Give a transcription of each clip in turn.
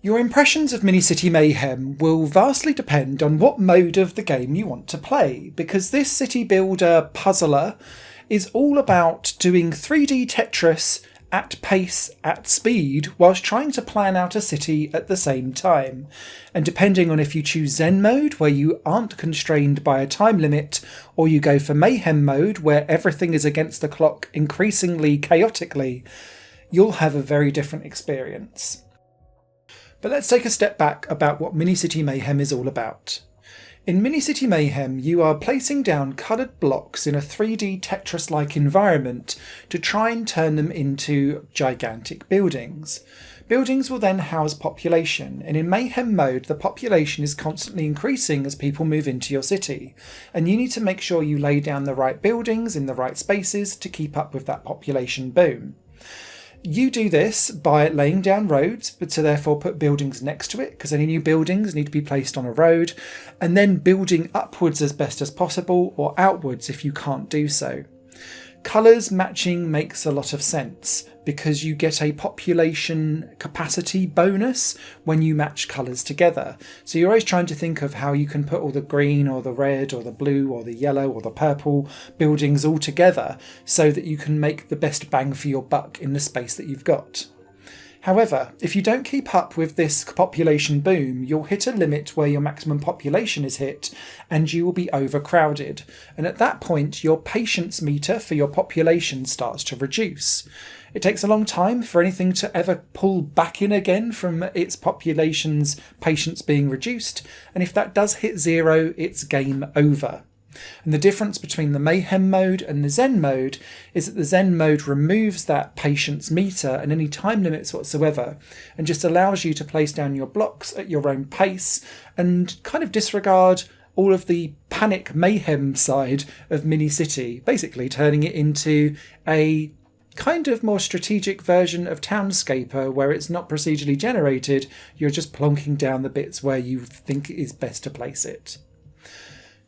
Your impressions of Mini City Mayhem will vastly depend on what mode of the game you want to play, because this city builder puzzler is all about doing 3D Tetris at pace, at speed, whilst trying to plan out a city at the same time. And depending on if you choose Zen mode, where you aren't constrained by a time limit, or you go for Mayhem mode, where everything is against the clock increasingly chaotically, you'll have a very different experience. But let's take a step back about what Mini City Mayhem is all about. In Mini City Mayhem, you are placing down coloured blocks in a 3D Tetris-like environment to try and turn them into gigantic buildings. Buildings will then house population, and in Mayhem mode the population is constantly increasing as people move into your city, and you need to make sure you lay down the right buildings in the right spaces to keep up with that population boom. You do this by laying down roads, but to therefore put buildings next to it, because any new buildings need to be placed on a road, and then building upwards as best as possible, or outwards if you can't do so. Colours matching makes a lot of sense, because you get a population capacity bonus when you match colours together. So you're always trying to think of how you can put all the green or the red or the blue or the yellow or the purple buildings all together so that you can make the best bang for your buck in the space that you've got. However, if you don't keep up with this population boom, you'll hit a limit where your maximum population is hit and you will be overcrowded. And at that point, your patience meter for your population starts to reduce. It takes a long time for anything to ever pull back in again from its population's patience being reduced. And if that does hit zero, it's game over. And the difference between the Mayhem mode and the Zen mode is that the Zen mode removes that patience meter and any time limits whatsoever, and just allows you to place down your blocks at your own pace and kind of disregard all of the panic mayhem side of Mini City, basically turning it into a kind of more strategic version of Townscaper, where it's not procedurally generated, you're just plonking down the bits where you think it is best to place it.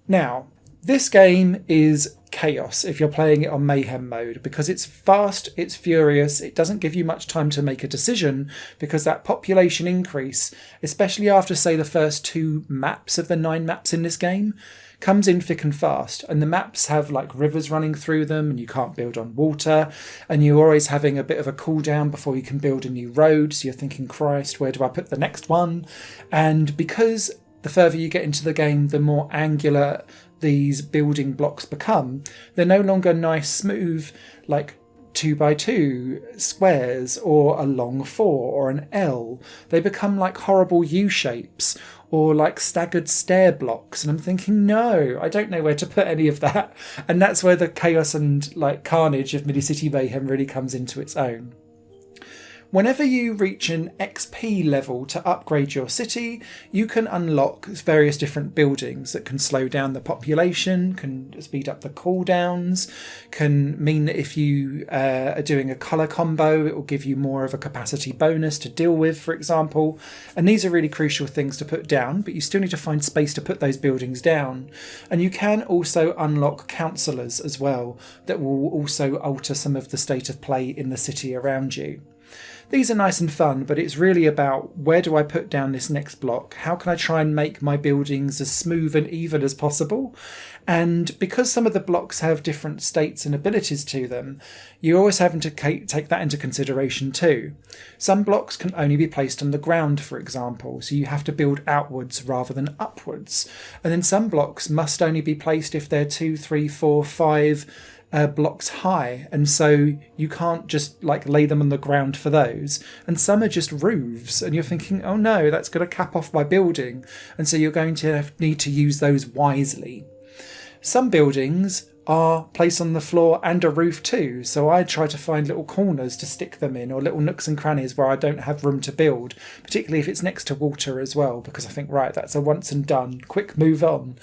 Now, this game is chaos if you're playing it on Mayhem mode, because it's fast, it's furious, it doesn't give you much time to make a decision, because that population increase, especially after say the first 2 maps of the 9 maps in this game, comes in thick and fast, and the maps have like rivers running through them and you can't build on water, and you're always having a bit of a cooldown before you can build a new road, so you're thinking, Christ, where do I put the next one? And because the further you get into the game, the more angular these building blocks become, they're no longer nice, smooth, like 2x2 squares or a long 4 or an L. They become like horrible U shapes or like staggered stair blocks. And I'm thinking, no, I don't know where to put any of that. And that's where the chaos and like carnage of Mini City Mayhem really comes into its own. Whenever you reach an XP level to upgrade your city, you can unlock various different buildings that can slow down the population, can speed up the cooldowns, can mean that if you are doing a colour combo, it will give you more of a capacity bonus to deal with, for example. And these are really crucial things to put down, but you still need to find space to put those buildings down. And you can also unlock councillors as well, that will also alter some of the state of play in the city around you. These are nice and fun, but it's really about where do I put down this next block? How can I try and make my buildings as smooth and even as possible? And because some of the blocks have different states and abilities to them, you're always having to take that into consideration too. Some blocks can only be placed on the ground, for example, so you have to build outwards rather than upwards. And then some blocks must only be placed if they're 2, 3, 4, 5 blocks high, and so you can't just like lay them on the ground for those. And some are just roofs, and you're thinking, oh no, that's going to cap off my building, and so you're going to need to use those wisely. Some buildings are placed on the floor and a roof too, so I try to find little corners to stick them in, or little nooks and crannies where I don't have room to build, particularly if it's next to water as well, because I think, right, that's a once and done, quick move on.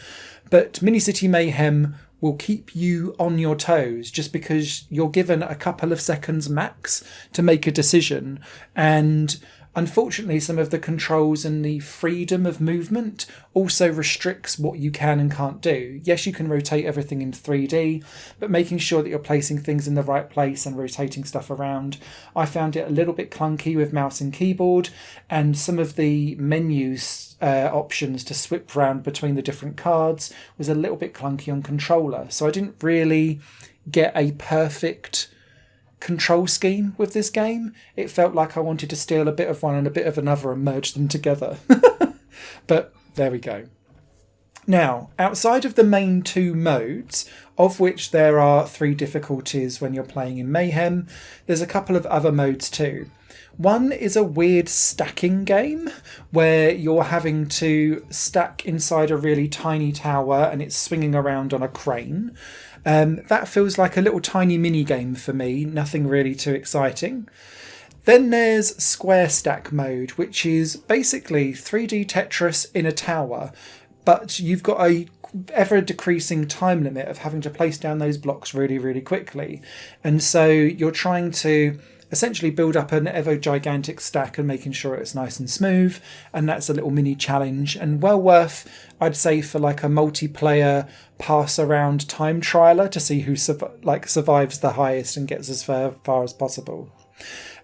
But Mini City Mayhem will keep you on your toes, just because you're given a couple of seconds max to make a decision. And Unfortunately, some of the controls and the freedom of movement also restricts what you can and can't do. Yes, you can rotate everything in 3D, but making sure that you're placing things in the right place and rotating stuff around. I found it a little bit clunky with mouse and keyboard, and some of the menus options to swip around between the different cards was a little bit clunky on controller. So I didn't really get a perfect control scheme with this game. It felt like I wanted to steal a bit of one and a bit of another and merge them together. But there we go. Now, outside of the main 2 modes, of which there are 3 difficulties when you're playing in Mayhem, there's a couple of other modes too. One is a weird stacking game where you're having to stack inside a really tiny tower and it's swinging around on a crane. That feels like a little tiny mini game for me, nothing really too exciting. Then there's square stack mode, which is basically 3D Tetris in a tower, but you've got a ever decreasing time limit of having to place down those blocks really, really quickly. And so you're trying to essentially build up an ever gigantic stack and making sure it's nice and smooth, and that's a little mini challenge and well worth, I'd say, for like a multiplayer pass around time trialer to see who survives the highest and gets as far as possible.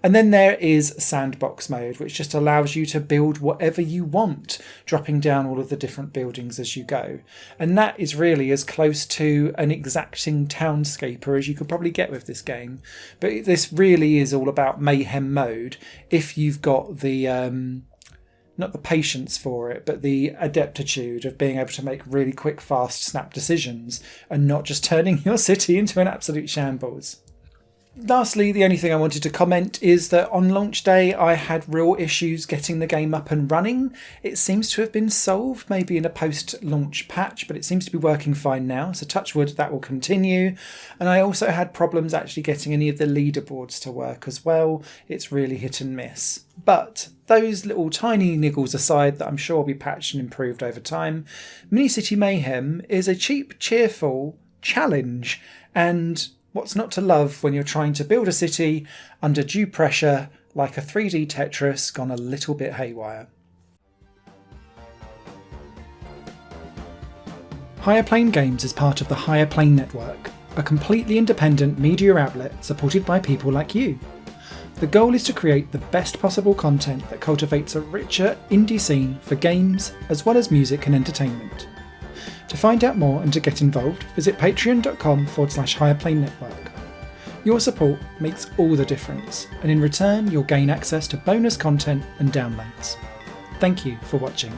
And then there is sandbox mode, which just allows you to build whatever you want, dropping down all of the different buildings as you go. And that is really as close to an exacting townscaper as you could probably get with this game. But this really is all about mayhem mode if you've got the not the patience for it, but the adeptitude of being able to make really quick, fast, snap decisions and not just turning your city into an absolute shambles. Lastly, the only thing I wanted to comment is that on launch day I had real issues getting the game up and running. It seems to have been solved, maybe in a post-launch patch, but it seems to be working fine now, so touch wood that will continue. And I also had problems actually getting any of the leaderboards to work as well. It's really hit and miss. But those little tiny niggles aside that I'm sure will be patched and improved over time, Mini City Mayhem is a cheap, cheerful challenge, and what's not to love when you're trying to build a city under due pressure like a 3D Tetris gone a little bit haywire. Higher Plane Games is part of the Higher Plane Network, a completely independent media outlet supported by people like you. The goal is to create the best possible content that cultivates a richer indie scene for games as well as music and entertainment. To find out more and to get involved, visit patreon.com/higherplane-network. Your support makes all the difference, and in return you'll gain access to bonus content and downloads. Thank you for watching.